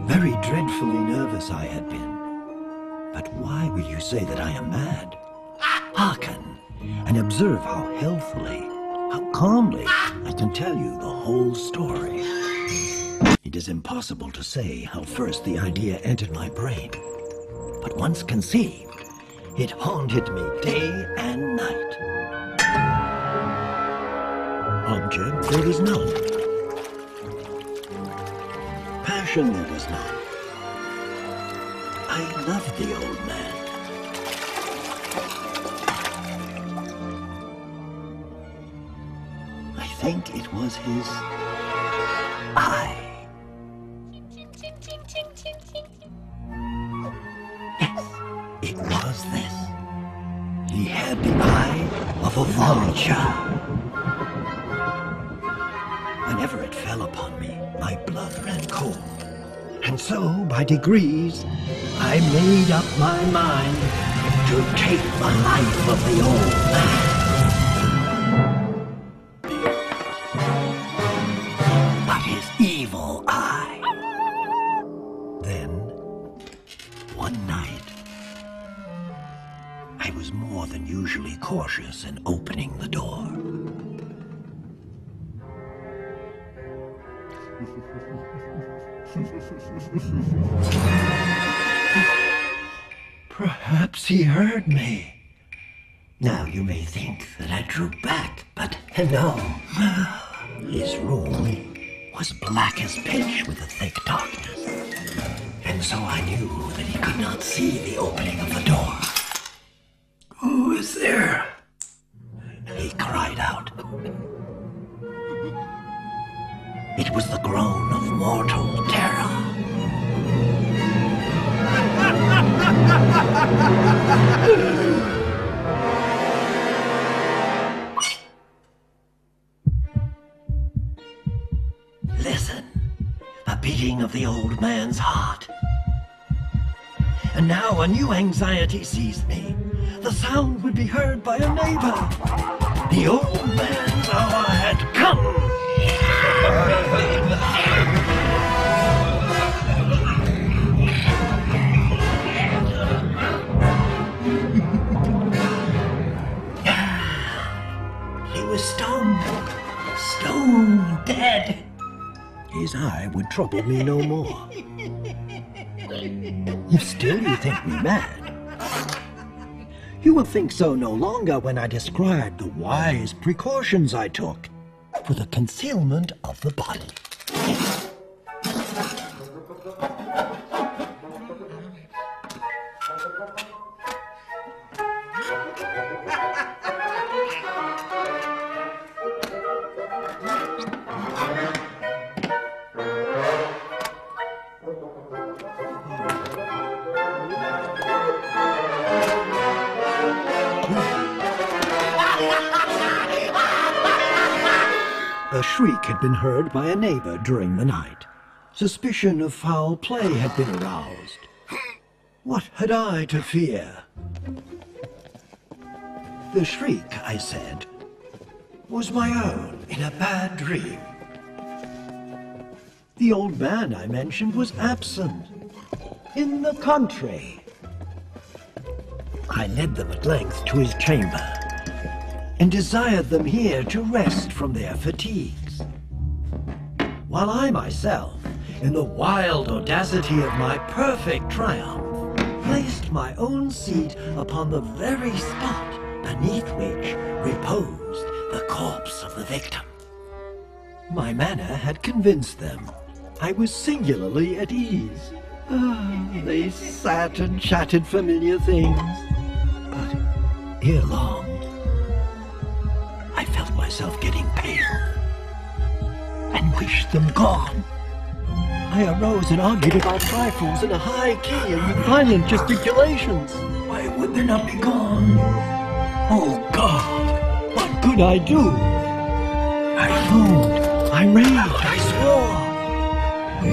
Very dreadfully nervous I had been. But why will you say that I am mad? Hearken, and observe how healthily, how calmly I can tell you the whole story. It is impossible to say how first the idea entered my brain, but once conceived, it haunted me day and night. Object there is none. Passion there was none. I loved the old man. I think it was his eye. Yes, it was this. He had the eye of a vulture. Whenever it fell upon me, my blood ran cold. And so, by degrees, I made up my mind to take the life of the old man. But his evil eye. Then, one night, I was more than usually cautious in opening the door. Perhaps he heard me. Now you may think that I drew back, but no. His room was black as pitch with a thick darkness. And so I knew that he could not see the opening of the door. "Who is there?" he cried out. It was the groan of mortal terror. Listen, the beating of the old man's heart. And now a new anxiety seized me. The sound would be heard by a neighbor. The old man's hour had come. He was stone dead. His eye would trouble me no more. If still you think me mad, you will think so no longer when I describe the wise precautions I took for the concealment of the body. A shriek had been heard by a neighbor during the night. Suspicion of foul play had been aroused. What had I to fear? The shriek, I said, was my own in a bad dream. The old man I mentioned was absent, in the country. I led them at length to his chamber, and desired them here to rest from their fatigues, while I myself, in the wild audacity of my perfect triumph, placed my own seat upon the very spot beneath which reposed the corpse of the victim. My manner had convinced them. I was singularly at ease. They sat and chatted familiar things, but ere long, I felt myself getting pale, and wished them gone. I arose and argued about trifles in a high key and with violent gesticulations. Why would they not be gone? Oh God, what could I do? I foamed, I raved, I swore.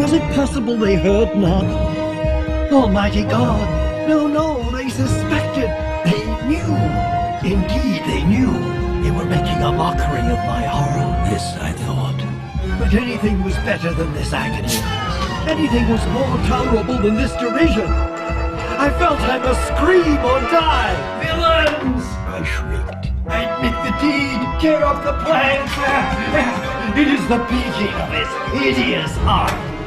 Was it possible they heard not? Almighty God, no, they suspected, they knew. Indeed, they knew. They were making a mockery of my horror. This, I thought. But anything was better than this agony. Anything was more tolerable than this derision. I felt I must scream or die. Villains! I shrieked. Admit the deed. Tear up the plank. It is the beating of his hideous heart.